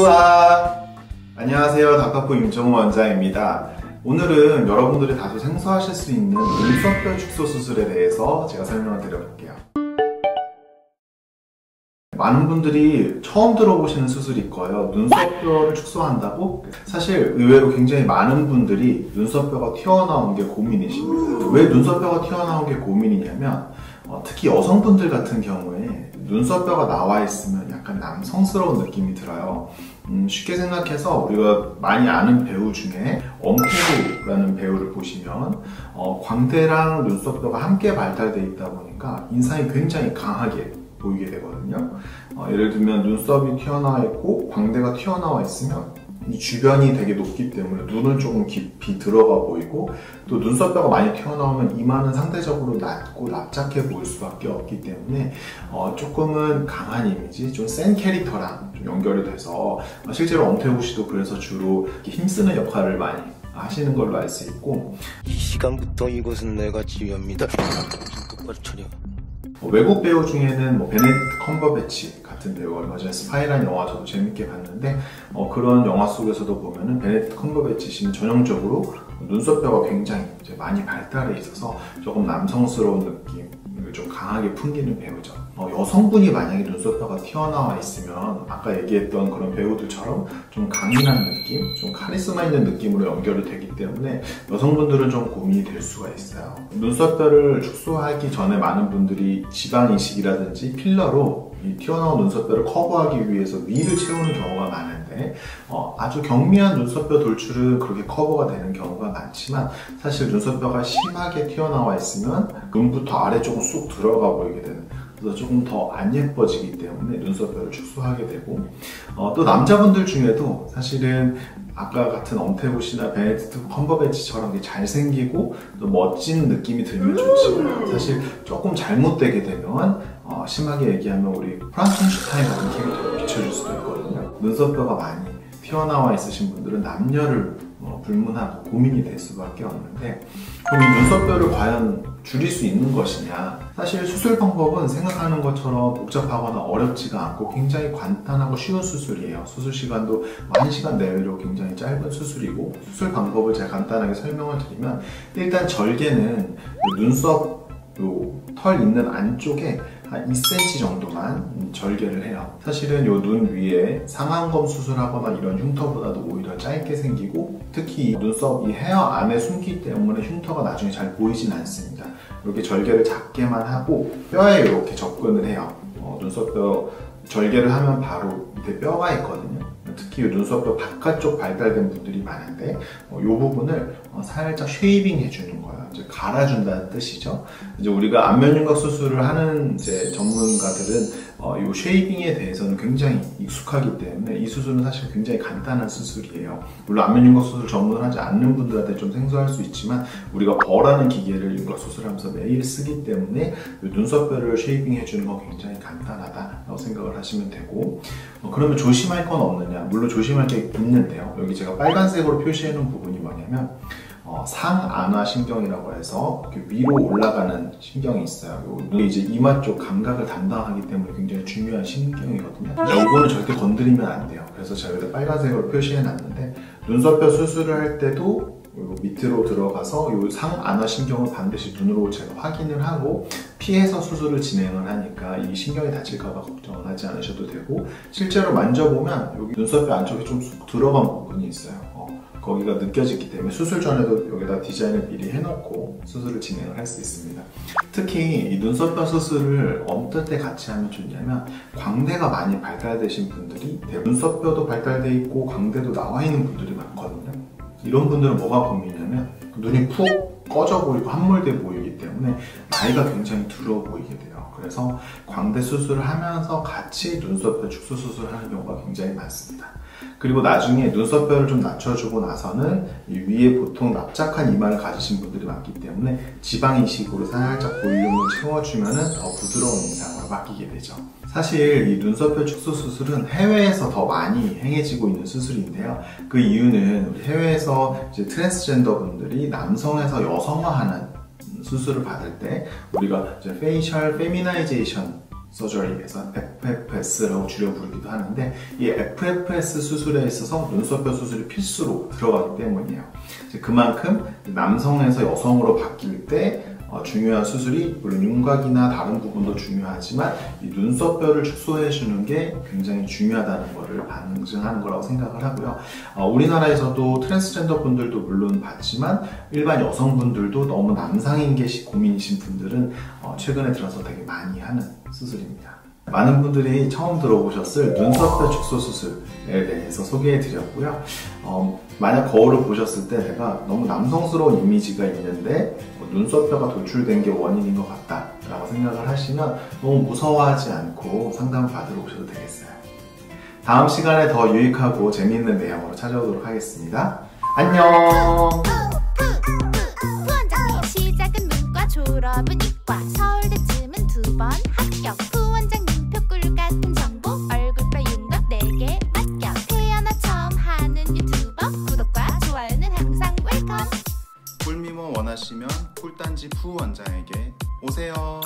알로하! 안녕하세요. 닥터포 임정우 원장입니다. 오늘은 여러분들이 다소 생소하실 수 있는 눈썹뼈 축소 수술에 대해서 제가 설명을 드려볼게요. 많은 분들이 처음 들어보시는 수술일 거예요. 눈썹뼈를 축소한다고? 사실 의외로 굉장히 많은 분들이 눈썹뼈가 튀어나온 게 고민이십니다. 왜 눈썹뼈가 튀어나온 게 고민이냐면 특히 여성분들 같은 경우에 눈썹뼈가 나와 있으면 약간 남성스러운 느낌이 들어요. 쉽게 생각해서 우리가 많이 아는 배우 중에 엄태우라는 배우를 보시면 광대랑 눈썹뼈가 함께 발달되어 있다 보니까 인상이 굉장히 강하게 보이게 되거든요. 예를 들면 눈썹이 튀어나와 있고 광대가 튀어나와 있으면 이 주변이 되게 높기 때문에 눈은 조금 깊이 들어가 보이고, 또 눈썹뼈가 많이 튀어나오면 이마는 상대적으로 낮고 납작해 보일 수밖에 없기 때문에 조금은 강한 이미지, 좀 센 캐릭터랑 좀 연결이 돼서 실제로 엄태우 씨도 그래서 주로 힘쓰는 역할을 많이 하시는 걸로 알 수 있고, 이 시간부터 이곳은 내가 지휘합니다. 똑바로 차려. 외국 배우 중에는 베네딕트 컴버배치 같은 배우, 얼마 전에 스파이라는 영화 저도 재밌게 봤는데 그런 영화 속에서도 보면은 베네딕트 컴버배치 씨는 전형적으로 눈썹뼈가 굉장히 이제 많이 발달해 있어서 조금 남성스러운 느낌을 좀 강하게 풍기는 배우죠. 여성분이 만약에 눈썹뼈가 튀어나와 있으면 아까 얘기했던 그런 배우들처럼 좀 강인한 느낌, 좀 카리스마 있는 느낌으로 연결이 되기 때문에 여성분들은 좀 고민이 될 수가 있어요. 눈썹뼈를 축소하기 전에 많은 분들이 지방 이식이라든지 필러로 이 튀어나온 눈썹뼈를 커버하기 위해서 위를 채우는 경우가 많은데 아주 경미한 눈썹뼈 돌출은 그렇게 커버가 되는 경우가 많지만, 사실 눈썹뼈가 심하게 튀어나와 있으면 눈부터 아래쪽으로 쑥 들어가 보이게 되는, 그래서 조금 더 안 예뻐지기 때문에 눈썹뼈를 축소하게 되고, 또 남자분들 중에도 사실은 아까 같은 엄태우 씨나 베네딕트 컴버배치처럼 잘생기고 또 멋진 느낌이 들면 좋지만, 사실 조금 잘못되게 되면 심하게 얘기하면 우리 프랑켄슈타인 같은 캐릭터로 비춰줄 수도 있거든요. 눈썹뼈가 많이 튀어나와 있으신 분들은 남녀를 불문하고 고민이 될 수밖에 없는데, 그럼 이 눈썹뼈를 과연 줄일 수 있는 것이냐? 사실 수술 방법은 생각하는 것처럼 복잡하거나 어렵지가 않고 굉장히 간단하고 쉬운 수술이에요. 수술 시간도 1시간 내외로 굉장히 짧은 수술이고, 수술 방법을 제가 간단하게 설명을 드리면, 일단 절개는 눈썹 털 있는 안쪽에 한 2cm 정도만 절개를 해요. 사실은 요 눈 위에 상안검 수술하거나 이런 흉터보다도 오히려 짧게 생기고, 특히 눈썹 이 헤어 안에 숨기 때문에 흉터가 나중에 잘 보이진 않습니다. 이렇게 절개를 작게만 하고 뼈에 이렇게 접근을 해요. 눈썹뼈 절개를 하면 바로 밑에 뼈가 있거든요. 특히 눈썹뼈 바깥쪽 발달된 분들이 많은데 이 부분을 살짝 쉐이빙 해주는 거예요. 이제 갈아준다는 뜻이죠. 이제 우리가 안면윤곽 수술을 하는 이제 전문가들은 이 쉐이빙에 대해서는 굉장히 익숙하기 때문에 이 수술은 사실 굉장히 간단한 수술이에요. 물론 안면윤곽 수술 전문을 하지 않는 분들한테 좀 생소할 수 있지만, 우리가 벌하는 기계를 윤곽 수술하면서 매일 쓰기 때문에 눈썹뼈를 쉐이빙 해주는 건 굉장히 간단하다라고 생각을 하시면 되고, 그러면 조심할 건 없느냐? 물론 조심할 게 있는데요. 여기 제가 빨간색으로 표시해 놓은 부분이 뭐냐면 상안화 신경이라고 해서 위로 올라가는 신경이 있어요. 이게 이제 이마 쪽 감각을 담당하기 때문에 굉장히 중요한 신경이거든요. 이거는 절대 건드리면 안 돼요. 그래서 제가 여기다 빨간색으로 표시해 놨는데, 눈썹뼈 수술을 할 때도 밑으로 들어가서 이 상안화 신경을 반드시 눈으로 제가 확인을 하고 피해서 수술을 진행을 하니까 이 신경이 다칠까봐 걱정을 하지 않으셔도 되고, 실제로 만져보면 여기 눈썹뼈 안쪽에 좀 쑥 들어간 부분이 있어요. 거기가 느껴지기 때문에 수술 전에도 여기다 디자인을 미리 해놓고 수술을 진행을 할 수 있습니다. 특히 이 눈썹뼈 수술을 어떨 때 같이 하면 좋냐면, 광대가 많이 발달되신 분들이 눈썹뼈도 발달돼 있고 광대도 나와 있는 분들이 많거든요. 이런 분들은 뭐가 고민이냐면 눈이 푹 꺼져 보이고 함몰돼 보이기 때문에 나이가 굉장히 들어 보이게 돼요. 그래서 광대 수술을 하면서 같이 눈썹뼈 축소 수술을 하는 경우가 굉장히 많습니다. 그리고 나중에 눈썹뼈를 좀 낮춰주고 나서는 이 위에 보통 납작한 이마를 가지신 분들이 많기 때문에 지방 이식으로 살짝 볼륨을 채워주면 더 부드러운 인상으로 바뀌게 되죠. 사실 이 눈썹뼈 축소 수술은 해외에서 더 많이 행해지고 있는 수술인데요. 그 이유는 우리 해외에서 이제 트랜스젠더 분들이 남성에서 여성화하는 수술을 받을 때 우리가 이제 페이셜 페미나이제이션 서저리에서 FFS라고 줄여 부르기도 하는데, 이 FFS 수술에 있어서 눈썹뼈 수술이 필수로 들어가기 때문이에요. 그만큼 남성에서 여성으로 바뀔 때 중요한 수술이, 물론 윤곽이나 다른 부분도 중요하지만 이 눈썹뼈를 축소해 주는 게 굉장히 중요하다는 것을 반증하는 거라고 생각을 하고요. 우리나라에서도 트랜스젠더 분들도 물론 받지만 일반 여성분들도 너무 남상인 게 고민이신 분들은 최근에 들어서 되게 많이 하는 수술입니다. 많은 분들이 처음 들어보셨을 눈썹뼈 축소 수술에 대해서 소개해 드렸고요. 만약 거울을 보셨을 때 내가 너무 남성스러운 이미지가 있는데 눈썹뼈가 돌출된 게 원인인 것 같다 라고 생각을 하시면 너무 무서워하지 않고 상담을 받으러 오셔도 되겠어요. 다음 시간에 더 유익하고 재미있는 내용으로 찾아오도록 하겠습니다. 안녕. 부원장님 시작은 문과, 졸업은 이과, 서울대쯤은 2번 합격. 부원장님 표꿀 같은 정보, 얼굴뼈 윤곽 4개 맡겨. 태어나 처음 하는 유튜버, 구독과 좋아요는 항상 웰컴. 꿀미모 원하시면 꿀단지 푸원장에게 오세요.